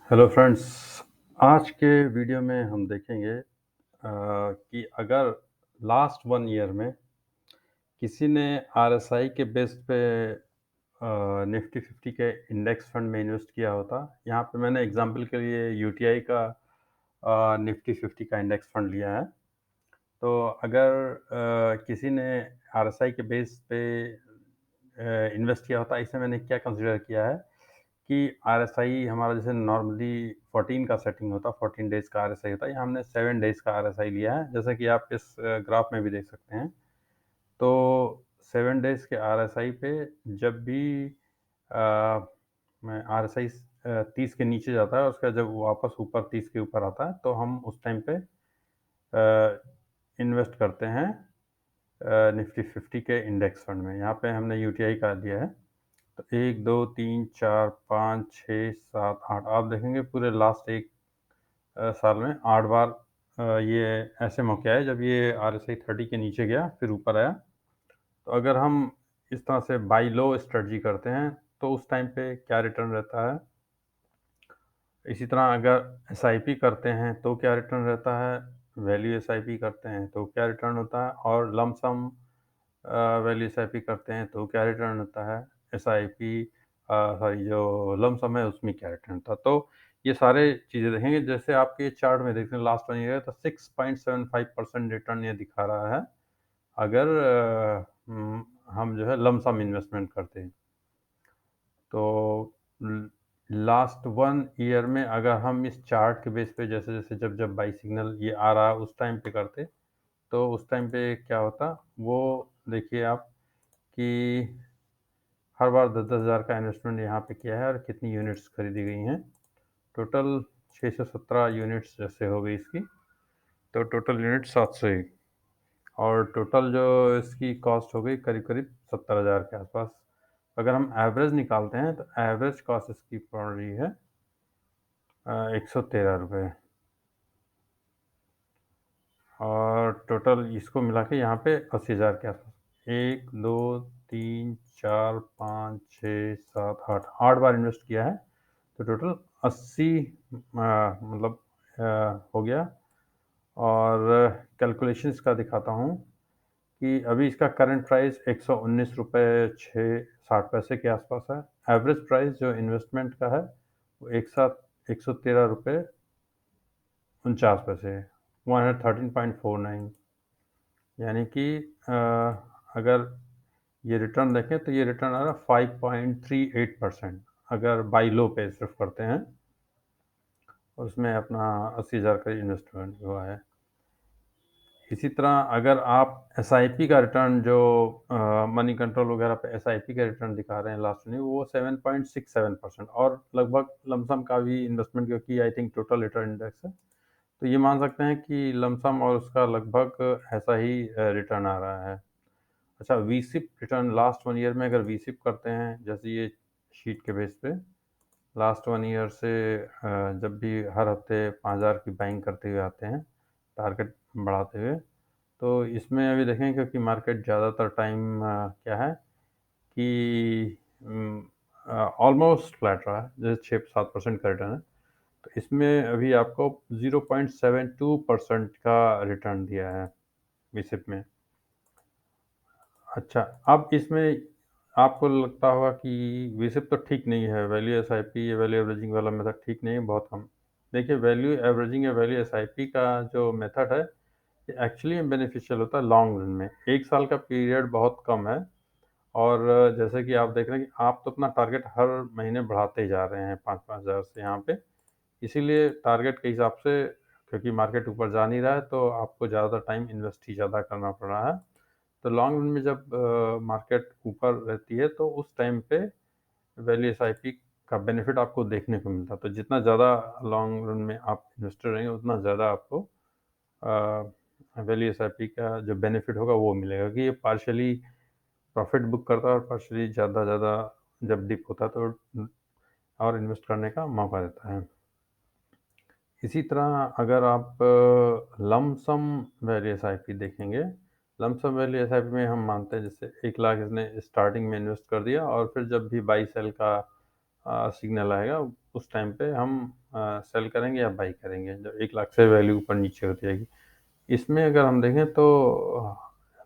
Hello friends. आज के video में हम देखेंगे कि अगर लास्ट 1 ईयर में किसी ने आरएसआई के बेस पे निफ्टी 50 के इंडेक्स फंड में इन्वेस्ट किया होता। यहाँ पे मैंने एग्जांपल के लिए यूटीआई का निफ्टी 50 का इंडेक्स फंड लिया है। तो अगर किसी ने आरएसआई के बेस पे इन्वेस्ट किया होता, इसे मैंने क्या कंसिडर किया है कि आरएसआई हमारा जैसे नॉर्मली 14 का सेटिंग होता है, 14 डेज़ का आरएसआई होता है। यहाँ हमने 7 डेज़ का आरएसआई लिया है, जैसा कि आप इस ग्राफ में भी देख सकते हैं। तो 7 डेज़ के आरएसआई पे जब भी मैं आरएसआई 30 के नीचे जाता है, उसका जब वापस ऊपर 30 के ऊपर आता है, तो हम उस टाइम पे इन्वेस्ट करते हैं निफ्टी 50 के इंडेक्स फंड में। यहाँ पे हमने यूटीआई का लिया है। तो 1, 2, 3, 4, 5, 6, 7, 8 आप देखेंगे पूरे लास्ट एक साल में 8 बार ये ऐसे मौके आए जब ये आरएसआई 30 के नीचे गया फिर ऊपर आया। तो अगर हम इस तरह से बाय लो स्ट्रेटजी करते हैं तो उस टाइम पे क्या रिटर्न रहता है। इसी तरह अगर एसआईपी करते हैं तो क्या रिटर्न रहता है, वैल्यू एसआईपी करते हैं तो क्या रिटर्न होता है, और लंप सम वैल्यू एसआईपी करते हैं तो क्या रिटर्न होता है, एसआईपी सॉरी जो लंप सम है उसमें क्या रिटर्न होता है। तो ये सारे चीज़ें देखेंगे। जैसे आपके चार्ट में देखते हैं लास्ट 1 ईयर तो 6.75% रिटर्न ये दिखा रहा है अगर हम जो है लंप सम इन्वेस्टमेंट करते हैं। तो लास्ट 1 ईयर में अगर हम इस चार्ट के बेस पे जैसे जैसे जब जब बाई सिग्नल ये आ रहा है उस टाइम पे करते, तो उस टाइम पे क्या होता वो देखिए आप कि हर बार 10,000 का इन्वेस्टमेंट यहाँ पे किया है और कितनी यूनिट्स खरीदी गई हैं। टोटल 617 यूनिट्स जैसे हो गई इसकी, तो टोटल यूनिट 701 और टोटल जो इसकी कॉस्ट हो गई करीब करीब 70,000 के आसपास। अगर हम एवरेज निकालते हैं तो एवरेज कॉस्ट इसकी पड़ रही है 113 रुपये, और टोटल इसको मिला के यहाँ पे 80,000 के आसपास। 1, 2, 3, 4, 5, 6, 7, 8 8 बार इन्वेस्ट किया है, तो टोटल 80 मतलब हो गया। और कैलकुलेशंस का दिखाता हूँ कि अभी इसका करंट प्राइस 119 रुपये 60 पैसे के आसपास है। एवरेज प्राइस जो इन्वेस्टमेंट का है वो एक साथ 113 रुपये 49 पैसे, 113.49। यानी कि अगर ये रिटर्न देखें तो ये रिटर्न आ रहा है 5.38% अगर बाई लो पे सिर्फ करते हैं, और उसमें अपना 80,000 का इन्वेस्टमेंट हुआ है। इसी तरह अगर आप एसआईपी का रिटर्न जो मनी कंट्रोल वगैरह पे एसआईपी का रिटर्न दिखा रहे हैं लास्ट में, वो 7.67% और लगभग लमसम का भी इन्वेस्टमेंट, क्योंकि I think total return index है, तो ये मान सकते हैं कि लमसम और उसका लगभग ऐसा ही रिटर्न आ रहा है। अच्छा, वीसिप रिटर्न लास्ट 1 ईयर में अगर वीसिप करते हैं जैसे ये शीट के बेस पे लास्ट 1 ईयर से जब भी हर हफ्ते 5,000 की बाइंग करते हुए आते हैं टारगेट बढ़ाते हुए, तो इसमें अभी देखें क्योंकि मार्केट ज़्यादातर टाइम क्या है कि ऑलमोस्ट फ्लैट रहा है, जैसे 6-7% का रिटर्न है। तो इसमें अभी आपको 0.72% का रिटर्न दिया है विसिप में। अच्छा, अब इसमें आपको लगता होगा कि विसिप तो ठीक नहीं है, वैल्यू एसआईपी या वैल्यू एवरेजिंग वाला मेथड ठीक नहीं है, बहुत कम। देखिए, वैल्यू एवरेजिंग या वैल्यू एसआईपी का जो मेथड है ये एक्चुअली बेनिफिशियल होता है लॉन्ग रन में। 1 साल का पीरियड बहुत कम है, और जैसे कि आप देख रहे हैं कि आप तो अपना टारगेट हर महीने बढ़ाते ही जा रहे हैं 5-5 हज़ार से यहाँ पे। इसीलिए टारगेट के हिसाब से, क्योंकि मार्केट ऊपर जा नहीं रहा है, तो आपको ज़्यादा टाइम इन्वेस्ट ही ज़्यादा करना पड़ रहा है। तो लॉन्ग रन में जब मार्केट ऊपर रहती है तो उस टाइम पे वैल्यू एसआईपी का बेनिफिट आपको देखने को मिलता है। तो जितना ज़्यादा लॉन्ग रन में आप इन्वेस्टर रहेंगे उतना ज़्यादा आपको वैल्यू एसआईपी का जो बेनिफिट होगा वो मिलेगा, कि ये पार्शियली प्रॉफिट बुक करता है और पार्शियली ज़्यादा ज़्यादा जब डिप होता है तो और इन्वेस्ट करने का मौका देता है। इसी तरह अगर आप लमसम वैल्यू एसआईपी देखेंगे, लमसम वैल्यू एसआईपी में हम मानते हैं जैसे 1 लाख इसने स्टार्टिंग में इन्वेस्ट कर दिया और फिर जब भी बाई सेल का सिग्नल आएगा, उस टाइम पे हम सेल करेंगे या बाई करेंगे, जब 1 लाख से वैल्यू ऊपर-नीचे होती जाएगी। इसमें अगर हम देखें तो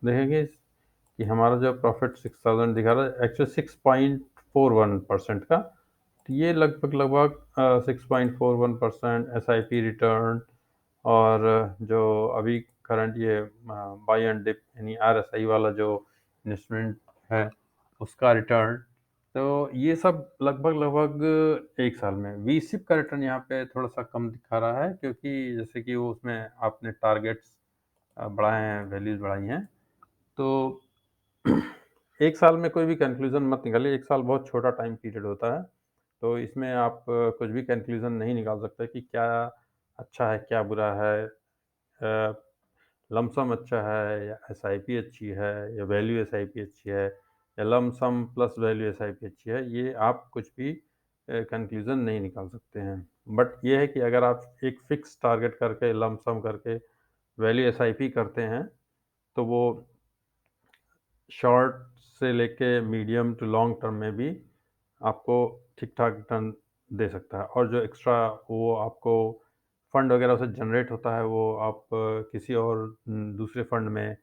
देखेंगे कि हमारा जो प्रॉफ़िट 6000 दिखा रहा है, एक्चुअली 6.41% का, तो ये लगभग 6.41% एसआईपी रिटर्न और जो अभी करंट ये बाय एंड डिप यानी आरएसआई वाला जो इन्वेस्टमेंट है, उसका रिटर्न, तो ये सब लगभग 1 साल में। वीसिप का रिटर्न यहाँ पे थोड़ा-सा कम दिखा रहा है, क्योंकि जैसे कि वो उसमें आपने टारगेट्स बढ़ाए हैं, वैल्यूज़ बढ़ाई हैं, तो 1 साल में कोई भी कंक्लूज़न मत निकालिए, 1 साल बहुत छोटा टाइम पीरियड होता है। तो इसमें आप कुछ भी कंक्लूज़न नहीं निकाल सकते कि क्या अच्छा है, क्या बुरा है, लमसम अच्छा है या एसआईपी अच्छी है या वैल्यू एसआईपी अच्छी है या लमसम प्लस वैल्यू एसआईपी अच्छी है, ये आप कुछ भी कंक्लूज़न नहीं निकाल सकते हैं। बट ये है कि अगर आप एक फ़िक्स टारगेट करके लमसम करके वैल्यू एसआईपी करते हैं, तो वो शॉर्ट से लेके मीडियम टू लॉन्ग टर्म में भी आपको ठीक-ठाक रिटर्न दे सकता है, और जो एक्स्ट्रा वो आपको फंड वगैरह से जनरेट होता है, वो आप किसी और दूसरे फंड में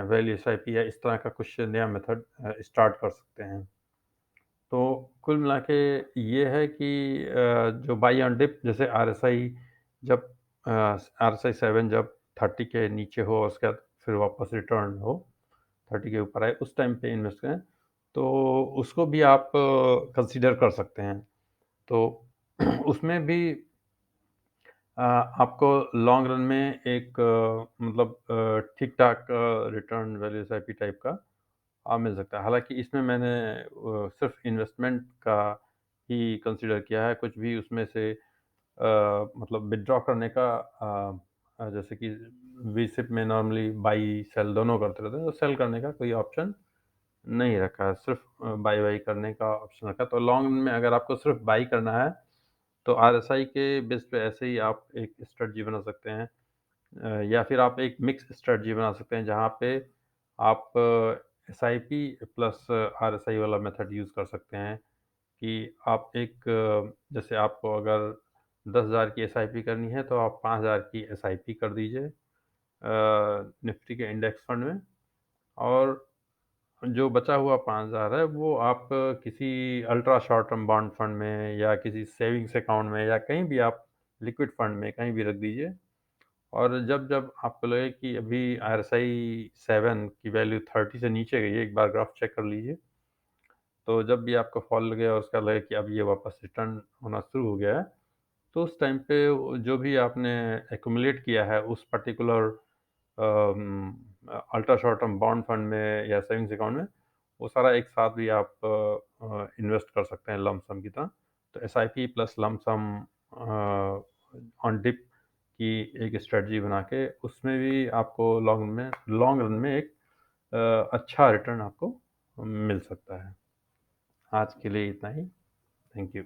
वैल्यू एसआईपी या इस तरह का कुछ नया मेथड स्टार्ट कर सकते हैं। तो कुल मिला के ये है कि जो बाई ऑन डिप, जैसे आरएसआई जब आरएसआई 7 जब 30 के नीचे हो और उसके बाद फिर वापस रिटर्न हो, 30 के ऊपर आए, उस टाइम पे इन्वेस्ट करें, तो उसको भी आप कंसीडर कर सकते हैं। तो उसमें भी आपको लॉन्ग रन में एक मतलब ठीक-ठाक रिटर्न वैल्यू एसआईपी टाइप का मिल सकता है। हालाँकि इसमें मैंने सिर्फ़ इन्वेस्टमेंट का ही कंसीडर किया है, कुछ भी उसमें से मतलब विथड्रॉ करने का जैसे कि वीसिप में नॉर्मली बाई सेल दोनों करते रहते हैं, तो सेल करने का कोई ऑप्शन नहीं रखा है, सिर्फ़ बाई-वाई करने का ऑप्शन रखा है। तो लॉन्ग रन में अगर आपको सिर्फ़ बाई करना है, तो आरएसआई के बेस पे ऐसे ही आप एक स्ट्रैटेजी बना सकते हैं, या फिर आप एक मिक्स स्ट्रैटेजी बना सकते हैं, जहाँ पे आप एसआईपी प्लस आरएसआई वाला मेथड यूज़ कर सकते हैं, कि आप एक जैसे आपको अगर 10,000 की एसआईपी करनी है, तो आप 5,000 की एसआईपी कर दीजिए निफ्टी के इंडेक्स फंड में, और जो बचा हुआ 5,000 है, वो आप किसी ultra short term bond fund में या किसी सेविंग्स अकाउंट में या कहीं भी आप लिक्विड फंड में कहीं भी रख दीजिए, और जब-जब आपको लगे कि अभी आरएसआई 7 की वैल्यू 30 से नीचे गई है, एक बार ग्राफ चेक कर लीजिए। तो जब भी आपको फॉल लगे और उसका लगे कि अब ये वापस रिटर्न होना शुरू हो गया है, तो उस टाइम पे वो जो भी आपने एक्युमुलेट किया है उस particular ultra short term bond fund में या सेविंग्स अकाउंट में, वो सारा एक साथ भी आप इन्वेस्ट कर सकते हैं लमसम की तरह। तो SIP plus lump sum on dip की एक स्ट्रेटजी बना के उसमें भी आपको लॉन्ग रन में एक अच्छा रिटर्न आपको मिल सकता है। आज के लिए इतना ही। Thank you.